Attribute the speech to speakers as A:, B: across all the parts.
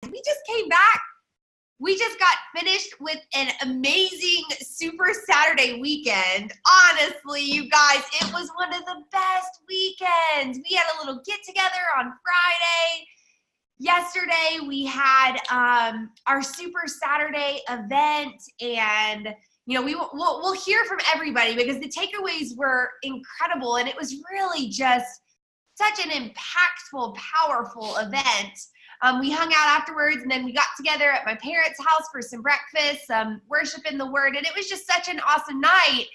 A: We just came back. We just got finished with an amazing Super Saturday weekend. Honestly, you guys, it was one of the best weekends. We had a little get together on Friday. Yesterday, we had our Super Saturday event, and we'll hear from everybody because the takeaways were incredible, and it was really just such an impactful, powerful event. We hung out afterwards, and then we got together at my parents' house for some breakfast, some worship in the Word, and it was just such an awesome night,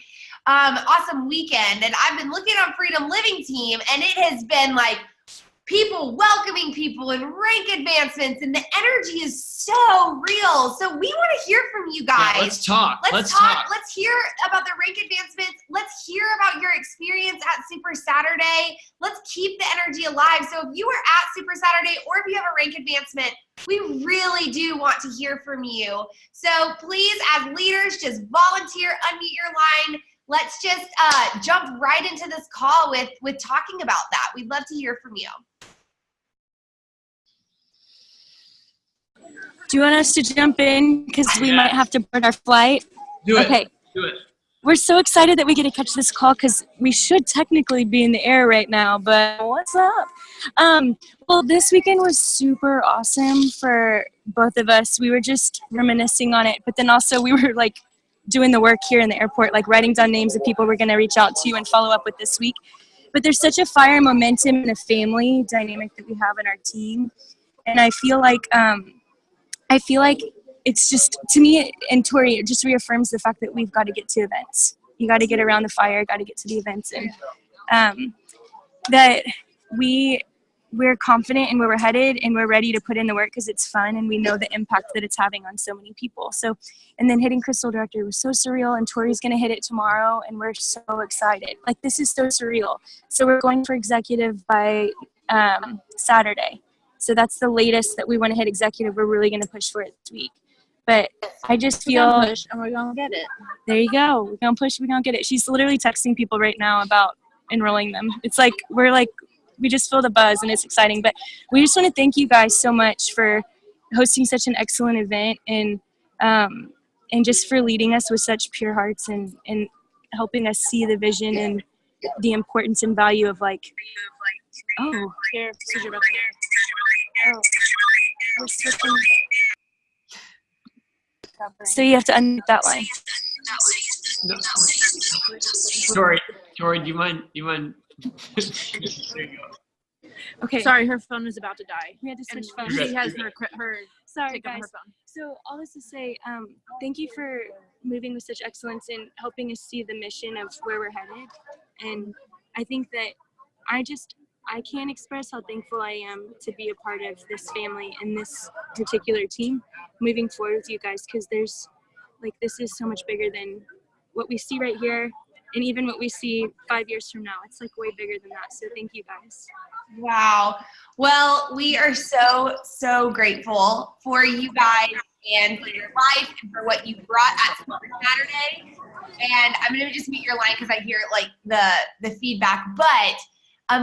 A: awesome weekend. And I've been looking on Freedom Living Team, and it has been like people welcoming people and rank advancements, and the energy is so real. So we want to hear from you guys.
B: Yeah, let's talk.
A: Let's talk. Let's hear about the rank advancements. Let's hear about your experience at Super Saturday. Let's keep the energy alive. So if you were at Super Saturday or if you have a rank advancement, we really do want to hear from you. So please, as leaders, just volunteer, unmute your line. Let's just jump right into this call with talking about that. We'd love to hear from you.
C: Do you want us to jump in because we might have to board our flight?
B: Do it.
C: Okay.
B: Do it.
C: We're so excited that we get to catch this call because we should technically be in the air right now, but what's up? Well, this weekend was super awesome for both of us. We were just reminiscing on it, but then also we were like doing the work here in the airport, like writing down names of people we're going to reach out to and follow up with this week. But there's such a fire and momentum and a family dynamic that we have in our team. And I feel like it's just, to me and Tori, it just reaffirms the fact that we've got to get to events. You got to get around the fire, got to get to the events. And that we're confident in where we're headed and we're ready to put in the work because it's fun and we know the impact that it's having on so many people. So, and then hitting Crystal Director was so surreal, and Tori's going to hit it tomorrow, and we're so excited. Like, this is so surreal. So we're going for executive by Saturday. So that's the latest that we want to hit executive. We're really going to push for it this week. But I just feel
D: we're gonna push and we're gonna get it.
C: There you go. We're gonna push. We're gonna get it. She's literally texting people right now about enrolling them. It's like we just feel the buzz and it's exciting. But we just want to thank you guys so much for hosting such an excellent event and just for leading us with such pure hearts and helping us see the vision and the importance and value of oh,
D: Here,
C: oh, we're switching. So you have to unmute that line.
B: No. Tori, do you mind? There you go.
C: Okay.
D: Sorry, her phone is about to die.
C: We had to switch phones.
D: She has her
C: Sorry,
D: take up
C: guys.
D: her phone.
C: So all this to say, thank you for moving with such excellence and helping us see the mission of where we're headed. And I think that I can't express how thankful I am to be a part of this family and this particular team moving forward with you guys, because this is so much bigger than what we see right here and even what we see 5 years from now. It's way bigger than that. So thank you guys.
A: Wow. Well, we are so, so grateful for you guys and for your life and for what you brought at Super Saturday. And I'm going to just mute your line because I hear the feedback, but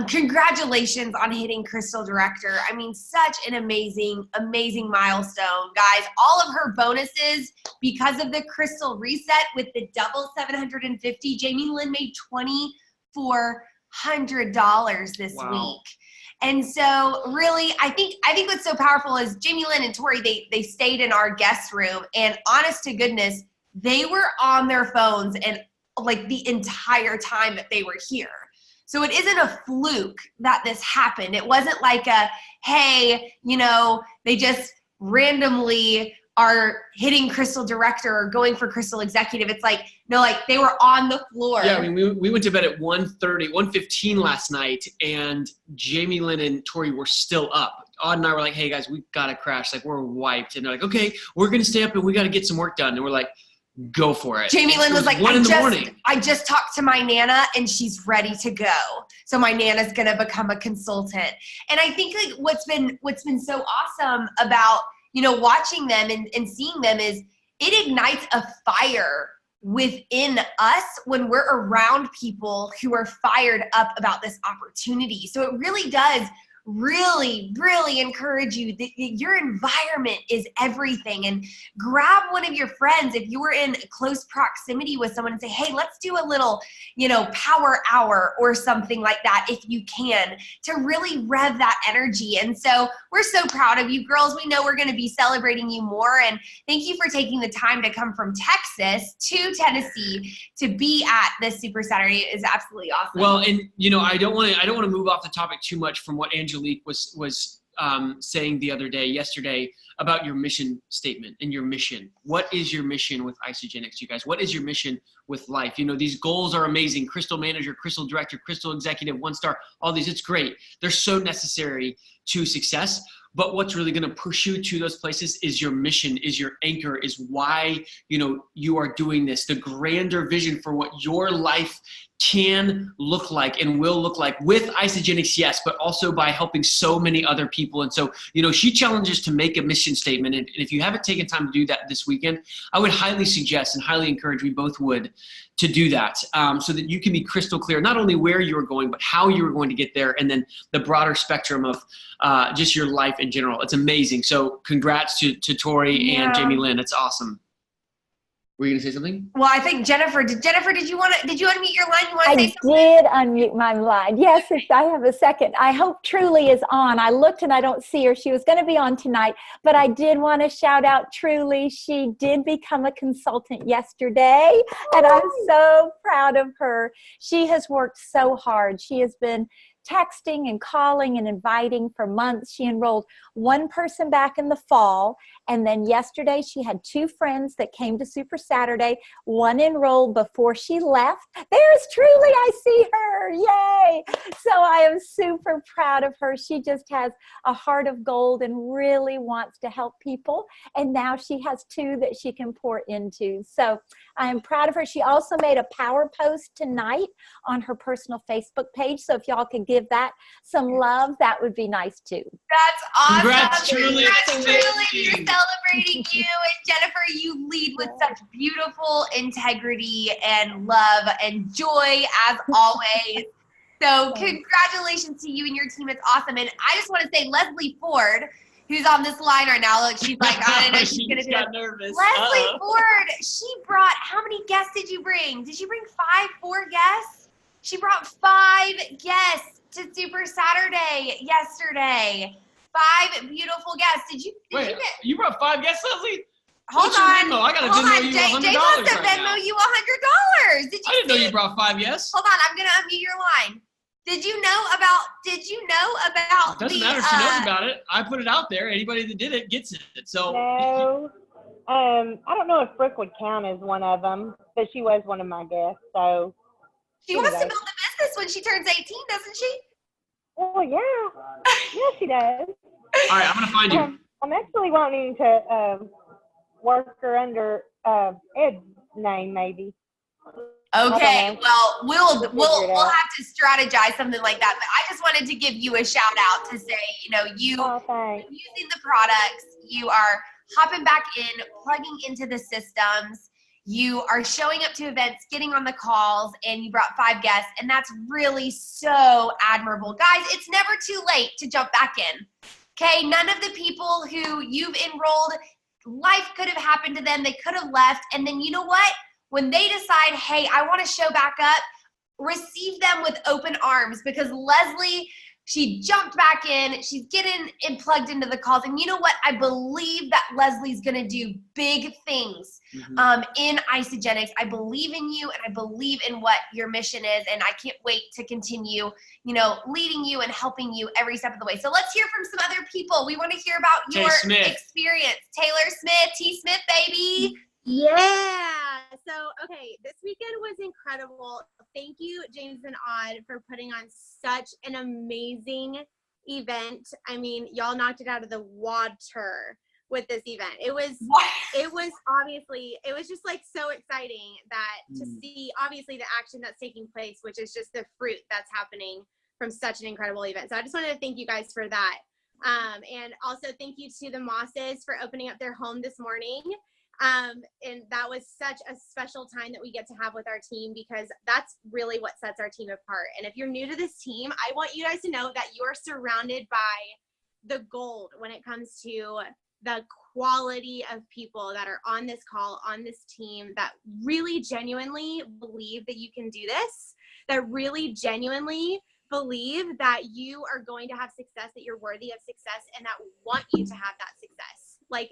A: congratulations on hitting Crystal Director. I mean, such an amazing, amazing milestone. Guys, all of her bonuses because of the Crystal reset with the double 750, Jamie Lynn made $2,400 this week. And so really, I think what's so powerful is Jamie Lynn and Tori, they stayed in our guest room, and honest to goodness, they were on their phones and the entire time that they were here. So it isn't a fluke that this happened. It wasn't hey, they just randomly are hitting Crystal Director or going for Crystal Executive. It's no, they were on the floor.
B: Yeah, I mean, we went to bed at 1:15 last night, and Jamie Lynn and Tori were still up. Odd and I were like, hey, guys, we got to crash. We're wiped. And they're like, okay, we're going to stay up, and we got to get some work done. And we're like, go for it.
A: Jamie Lynn was like,
B: 1 in the morning.
A: I just talked to my Nana and she's ready to go. So my Nana's going to become a consultant. And I think what's been so awesome about, watching them and seeing them is it ignites a fire within us when we're around people who are fired up about this opportunity. So it really does really, really encourage you that your environment is everything. And grab one of your friends if you were in close proximity with someone and say, hey, let's do a little, power hour or something like that if you can, to really rev that energy. And so we're so proud of you girls. We know we're going to be celebrating you more. And thank you for taking the time to come from Texas to Tennessee to be at this Super Saturday. It is absolutely awesome.
B: Well, and I don't want to move off the topic too much from what Angelique was saying yesterday about your mission statement and your mission. What is your mission with Isagenix, you guys? What is your mission with life? These goals are amazing. Crystal Manager, Crystal Director, Crystal Executive, 1-star, all these, it's great. They're so necessary to success. But what's really going to push you to those places is your mission, is your anchor, is why, you are doing this, the grander vision for what your life can look like and will look like with Isagenix, yes, but also by helping so many other people. And so, she challenges to make a mission statement. And if you haven't taken time to do that this weekend, I would highly suggest and highly encourage, we both would, to do that, so that you can be crystal clear, not only where you're going, but how you're going to get there, and then the broader spectrum of just your life in general. It's amazing. So congrats to Tori and Jamie Lynn. It's awesome. Were you gonna say something?
A: Well, I think Jennifer, did you want to unmute your line? You want to say something?
E: I did unmute my line. Yes, if I have a second. I hope Truly is on. I looked and I don't see her. She was going to be on tonight, but I did want to shout out Truly. She did become a consultant yesterday, and I'm so proud of her. She has worked so hard. She has been texting and calling and inviting for months. She enrolled one person back in the fall, and then yesterday she had 2 friends that came to Super Saturday. One enrolled before she left. There's Truly, I see her, yay! So I am super proud of her. She just has a heart of gold and really wants to help people, and now she has 2 that she can pour into. So I am proud of her. She also made a power post tonight on her personal Facebook page, so if y'all could give that some love, that would be nice too.
A: That's awesome.
B: Congrats, Truly.
A: Congrats, Truly. You're celebrating you. And Jennifer, you lead with such beautiful integrity and love and joy as always. So congratulations to you and your team. It's awesome. And I just want to say Leslie Ford, who's on this line right now, look, she's like, I don't know, she's going to be
B: nervous.
A: Leslie Ford, she brought, how many guests did you bring? Did you bring 4 guests? She brought 5 guests to Super Saturday yesterday. 5 beautiful guests. Did you
B: you brought 5 guests, Leslie?
A: Hold
B: What's
A: on.
B: your Venmo? I got to Venmo you $100
A: Jay wants to
B: right
A: Venmo
B: now.
A: you $100. Did you
B: I didn't know you brought 5 guests.
A: Hold on, I'm going to unmute your line. Did you know about
B: It doesn't matter if she knows about it. I put it out there. Anybody that did it gets it. So
F: No. I don't know if Brooke would count as one of them, but she was one of my guests. So
A: she wants to build a business when she turns 18, doesn't she?
F: well, yeah. Yeah, she does.
B: all right, I'm gonna find you.
F: I'm actually wanting to work her under Ed's name, maybe.
A: Okay, well, we'll
F: We'll figure it out.
A: have to strategize something like that. But I just wanted to give you a shout out to say, you
F: Oh, thanks.
A: using the products, you are hopping back in, plugging into the systems, you are showing up to events, getting on the calls, and you brought 5 guests, and that's really so admirable. Guys, it's never too late to jump back in. Okay, none of the people who you've enrolled, life could have happened to them, they could have left, and then you know what? When they decide, hey, I want to show back up, receive them with open arms, because Leslie, she jumped back in, she's getting plugged into the calls, and you know what? I believe that Leslie's going to do big things in Isagenix. I believe in you, and I believe in what your mission is, and I can't wait to continue, leading you and helping you every step of the way. So let's hear from some other people. We want to hear about your experience. Taylor Smith, T. Smith, baby.
G: Yeah. So, okay, this weekend was incredible. Thank you, James and Odd, for putting on such an amazing event. I mean, y'all knocked it out of the water with this event. It was just like so exciting that to see obviously the action that's taking place, which is just the fruit that's happening from such an incredible event. So I just wanted to thank you guys for that. And also thank you to the Mosses for opening up their home this morning. And that was such a special time that we get to have with our team, because that's really what sets our team apart. And if you're new to this team, I want you guys to know that you're surrounded by the gold when it comes to the quality of people that are on this call, on this team, that really genuinely believe that you can do this, that really genuinely believe that you are going to have success, that you're worthy of success, and that want you to have that success. Like,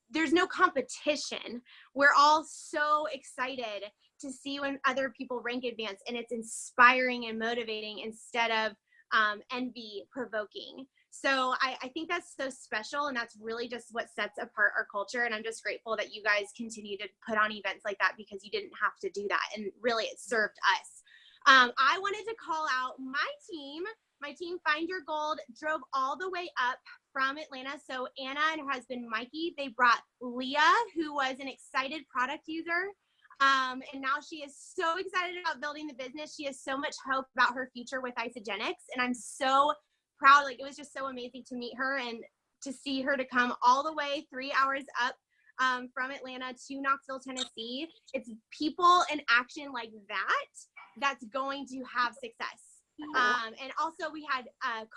G: there's no competition. We're all so excited to see when other people rank advance, and it's inspiring and motivating instead of envy provoking. So I think that's so special, and that's really just what sets apart our culture. And I'm just grateful that you guys continue to put on events like that, because you didn't have to do that, and really it served us. I wanted to call out my team. My team, Find Your Gold, drove all the way up from Atlanta. So Anna and her husband, Mikey, they brought Leah, who was an excited product user. And now she is so excited about building the business. She has so much hope about her future with Isagenix. And I'm so proud. Like, it was just so amazing to meet her and to see her to come all the way 3 hours up from Atlanta to Knoxville, Tennessee. It's people in action like that that's going to have success. And also we had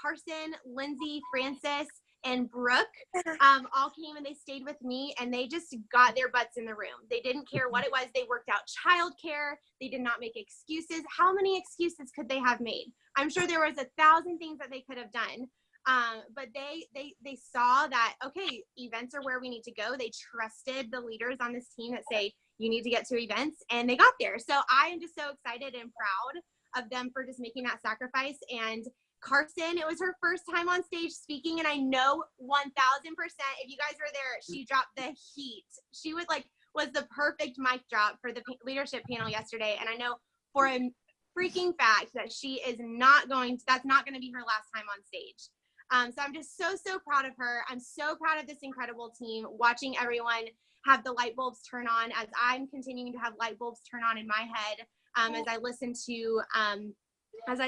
G: Carson, Lindsay, Francis, and Brooke all came and they stayed with me, and they just got their butts in the room. They didn't care what it was. They worked out childcare. They did not make excuses. How many excuses could they have made? I'm sure there was 1,000 things that they could have done. But they saw that, okay, events are where we need to go. They trusted the leaders on this team that say, you need to get to events, and they got there. So I am just so excited and proud of them for just making that sacrifice. And Carson, it was her first time on stage speaking, and I know 1,000%, if you guys were there, she dropped the heat. She was the perfect mic drop for the leadership panel yesterday. And I know for a freaking fact that that's not going to be her last time on stage. So I'm just so proud of her. I'm so proud of this incredible team, watching everyone have the light bulbs turn on as I'm continuing to have light bulbs turn on in my head. As I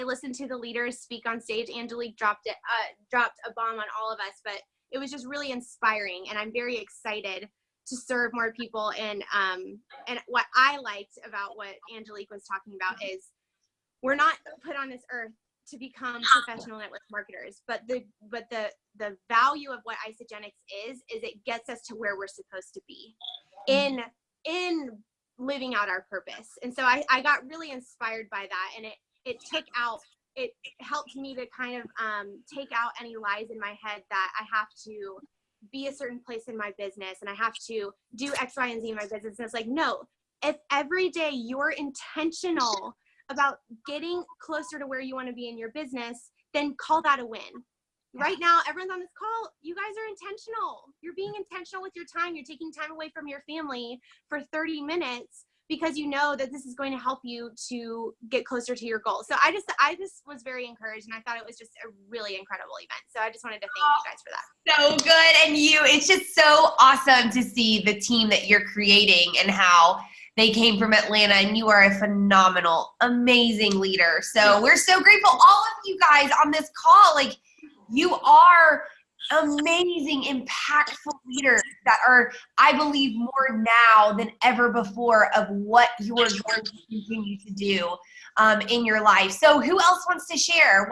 G: listen to the leaders speak on stage. Angelique dropped a bomb on all of us, but it was just really inspiring, and I'm very excited to serve more people. And what I liked about what Angelique was talking about is we're not put on this earth to become professional network marketers, but the value of what Isagenix is it gets us to where we're supposed to be in living out our purpose. And so I got really inspired by that, and it helped me to kind of take out any lies in my head that I have to be a certain place in my business and I have to do X, Y, and Z in my business. And it's like, no, if every day you're intentional about getting closer to where you want to be in your business, then call that a win. Right now, everyone's on this call, you guys are intentional. You're being intentional with your time. You're taking time away from your family for 30 minutes because you know that this is going to help you to get closer to your goal. So I just was very encouraged, and I thought it was just a really incredible event. So I just wanted to thank you guys for that.
A: So good. And it's just so awesome to see the team that you're creating and how they came from Atlanta, and you are a phenomenal, amazing leader. So we're so grateful. All of you guys on this call, you are amazing, impactful leaders that are, I believe, more now than ever before of what you are going to continue to do in your life. So who else wants to share?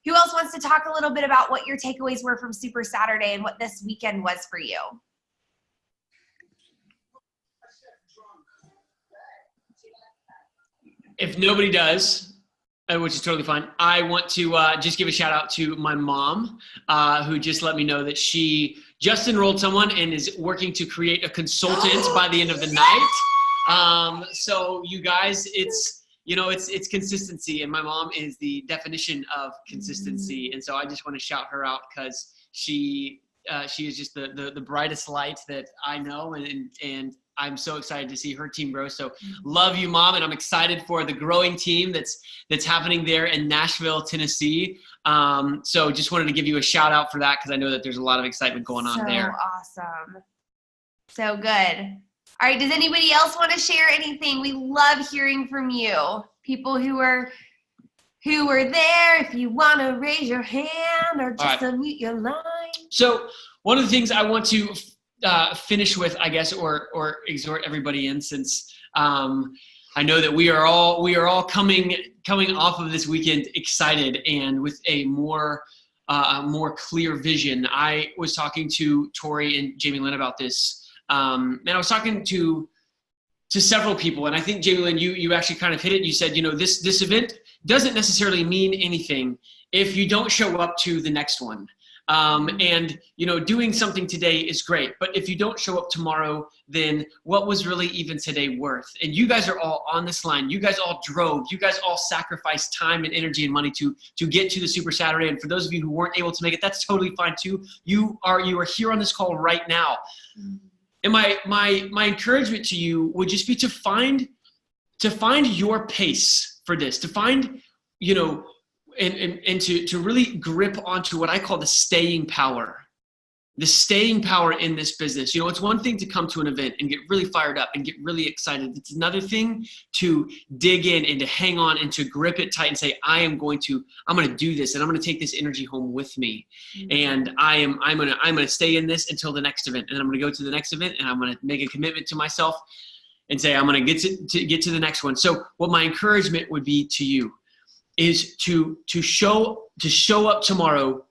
A: Who else wants to talk a little bit about what your takeaways were from Super Saturday and what this weekend was for you?
B: If nobody does, which is totally fine, I want to just give a shout out to my mom, who just let me know that she just enrolled someone and is working to create a consultant by the end of the night. So you guys, it's consistency, and my mom is the definition of consistency. And so I just want to shout her out because she is just the brightest light that I know, and I'm so excited to see her team grow. So love you, Mom. And I'm excited for the growing team that's happening there in Nashville, Tennessee. So just wanted to give you a shout out for that, because I know that there's a lot of excitement going on there.
A: So awesome. So good. All right. Does anybody else want to share anything? We love hearing from you. People who were there, if you want to raise your hand or just unmute your line.
B: So one of the things I want to finish with, I guess, or exhort everybody in, since I know that we are all coming off of this weekend excited and with a more clear vision. I was talking to Tori and Jamie Lynn about this, and I was talking to several people, and I think, Jamie Lynn, you actually kind of hit it. You said, this event doesn't necessarily mean anything if you don't show up to the next one. And doing something today is great, but if you don't show up tomorrow, then what was really even today worth? And you guys are all on this line. You guys all drove. You guys all sacrificed time and energy and money to get to the Super Saturday. And for those of you who weren't able to make it, that's totally fine too. You are here on this call right now. And my encouragement to you would just be to find your pace for this, to find, and to really grip onto what I call the staying power in this business. It's one thing to come to an event and get really fired up and get really excited. It's another thing to dig in and to hang on and to grip it tight and say, I'm going to do this, and I'm going to take this energy home with me. And I'm going to stay in this until the next event. And then I'm going to go to the next event, and I'm going to make a commitment to myself and say, I'm going to get to the next one. So what my encouragement would be to you is to show up tomorrow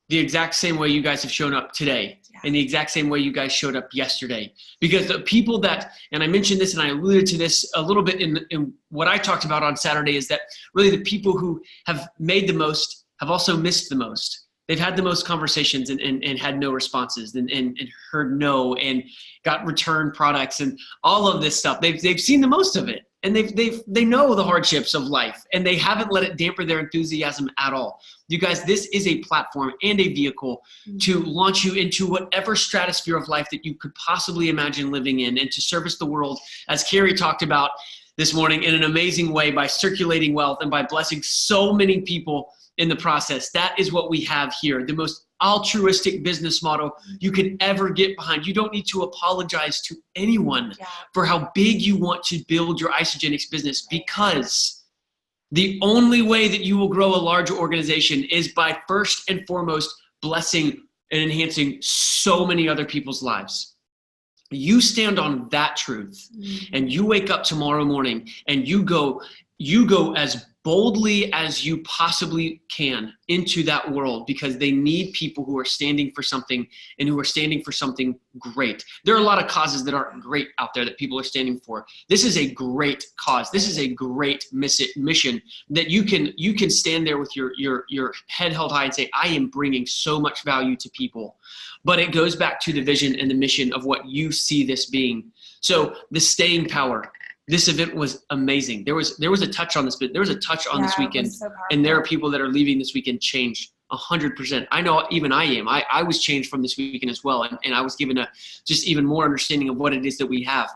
B: the exact same way you guys have shown up today, and the exact same way you guys showed up yesterday. Because the people that, and I mentioned this and I alluded to this a little bit in what I talked about on Saturday, is that really the people who have made the most have also missed the most. They've had the most conversations and had no responses and heard no and got returned products and all of this stuff. They've seen the most of it. And they know the hardships of life, and they haven't let it dampen their enthusiasm at all. You guys, this is a platform and a vehicle to launch you into whatever stratosphere of life that you could possibly imagine living in, and to service the world, as Carrie talked about this morning, in an amazing way by circulating wealth and by blessing so many people in the process. That is what we have here, the most altruistic business model you can ever get behind. You don't need to apologize to anyone for how big you want to build your Isagenix business, because the only way that you will grow a large organization is by first and foremost blessing and enhancing so many other people's lives. You stand on that truth, and you wake up tomorrow morning and you go as boldly as you possibly can into that world, because they need people who are standing for something and who are standing for something great. There are a lot of causes that aren't great out there that people are standing for. This is a great cause. This is a great mission that you can stand there with your head held high and say, I am bringing so much value to people. But it goes back to the vision and the mission of what you see this being. So the staying power. This event was amazing. There was a touch on this, but there was a touch on this weekend, so and there are people that are leaving this weekend changed 100%. I know even I am. I was changed from this weekend as well, and I was given a just even more understanding of what it is that we have.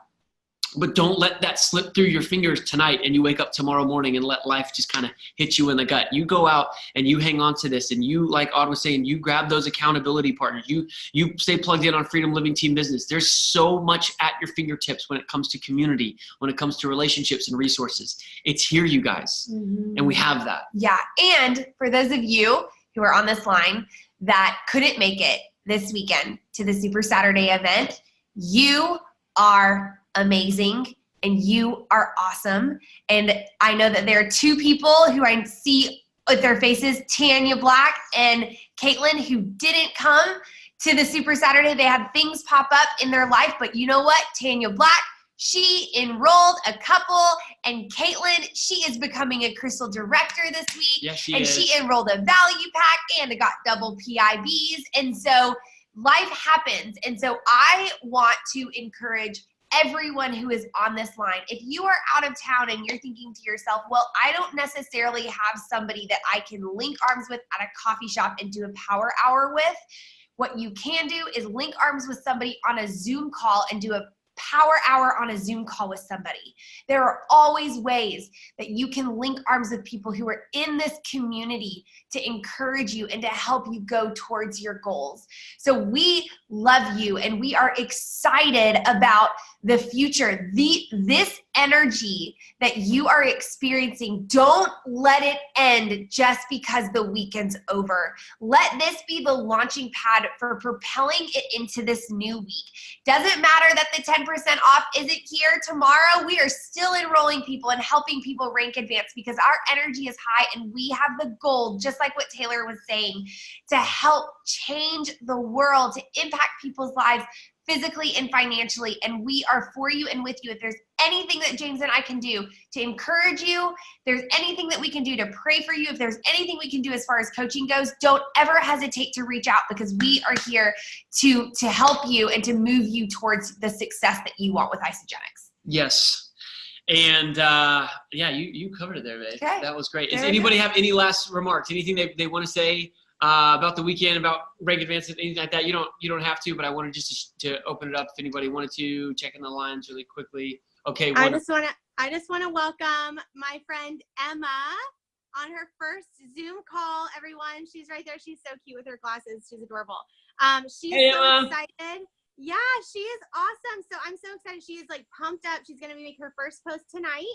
B: But don't let that slip through your fingers tonight and you wake up tomorrow morning and let life just kind of hit you in the gut. You go out and you hang on to this, and you, like Aud was saying, you grab those accountability partners. You stay plugged in on Freedom Living Team Business. There's so much at your fingertips when it comes to community, when it comes to relationships and resources. It's here, you guys, and we have that.
A: Yeah, and for those of you who are on this line that couldn't make it this weekend to the Super Saturday event, you are amazing and you are awesome. And I know that there are two people who I see with their faces, Tanya Black and Caitlin, who didn't come to the Super Saturday. They had things pop up in their life, but you know what? Tanya Black, she enrolled a couple, and Caitlin, she is becoming a Crystal Director this week.
B: Yes, she
A: and
B: is.
A: She enrolled a value pack and got double PIBs. And so life happens. And so I want to encourage everyone who is on this line. If you are out of town and you're thinking to yourself, well, I don't necessarily have somebody that I can link arms with at a coffee shop and do a power hour with, what you can do is link arms with somebody on a Zoom call and do a power hour on a Zoom call with somebody. There are always ways that you can link arms with people who are in this community to encourage you and to help you go towards your goals. So we love you, and we are excited about the future. This energy that you are experiencing, don't let it end just because the weekend's over. Let this be the launching pad for propelling it into this new week. Doesn't matter that the 10% off isn't here tomorrow. We are still enrolling people and helping people rank advanced because our energy is high and we have the goal, just like what Taylor was saying, to help change the world, to impact people's lives physically and financially, and we are for you and with you. If there's anything that James and I can do to encourage you, if there's anything that we can do to pray for you, if there's anything we can do as far as coaching goes, don't ever hesitate to reach out because we are here to help you and to move you towards the success that you want with Isagenix.
B: Yes. And you covered it there, babe.
A: Okay.
B: That was great. Does anybody have any last remarks? Anything they want to say about the weekend, about rank advances, anything like that? You don't have to, but I wanted just to open it up if anybody wanted to check in the lines really quickly. Okay.
G: I just want to welcome my friend Emma on her first Zoom call. Everyone, she's right there. She's so cute with her glasses. She's adorable. She's so excited. Yeah, she is awesome. So I'm so excited. She is like pumped up. She's gonna make her first post tonight.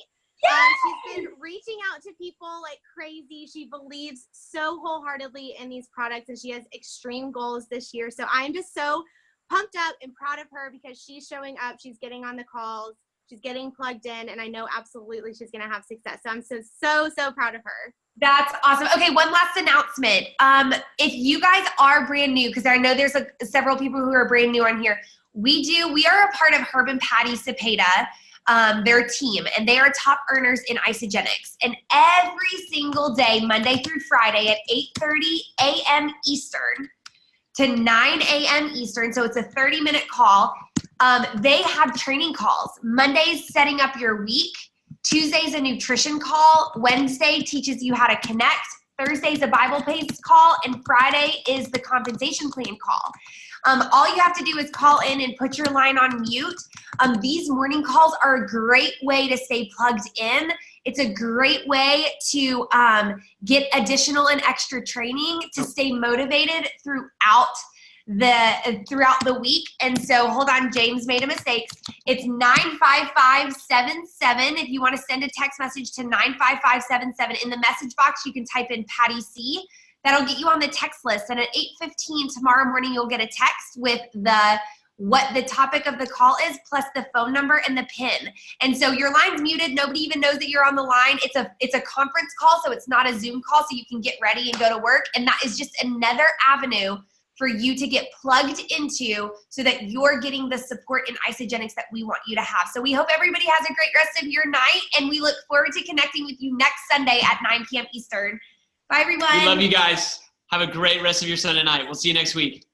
G: She's been reaching out to people like crazy. She believes so wholeheartedly in these products and she has extreme goals this year. So I'm just so pumped up and proud of her because she's showing up. She's getting on the calls. She's getting plugged in. And I know absolutely she's going to have success. So I'm so proud of her.
A: That's awesome. Okay, one last announcement. If you guys are brand new, because I know there's several people who are brand new on here, we are a part of Herb and Patty Cepeda. Their team, and they are top earners in Isagenix. And every single day, Monday through Friday at 8:30 a.m. Eastern to 9 a.m. Eastern, so it's a 30-minute call, they have training calls. Monday's setting up your week. Tuesday's a nutrition call. Wednesday teaches you how to connect. Thursday's a Bible-based call. And Friday is the compensation plan call. All you have to do is call in and put your line on mute. These morning calls are a great way to stay plugged in. It's a great way to get additional and extra training to stay motivated throughout the week. And so, hold on, James made a mistake. It's 95577. If you want to send a text message to 95577, in the message box, you can type in Patty C. That'll get you on the text list. And at 8:15 tomorrow morning, you'll get a text with what the topic of the call is, plus the phone number and the PIN. And so your line's muted. Nobody even knows that you're on the line. It's a conference call, so it's not a Zoom call, so you can get ready and go to work. And that is just another avenue for you to get plugged into so that you're getting the support in Isagenix that we want you to have. So we hope everybody has a great rest of your night, and we look forward to connecting with you next Sunday at 9 p.m. Eastern. Bye, everyone.
B: We love you guys. Have a great rest of your Sunday night. We'll see you next week.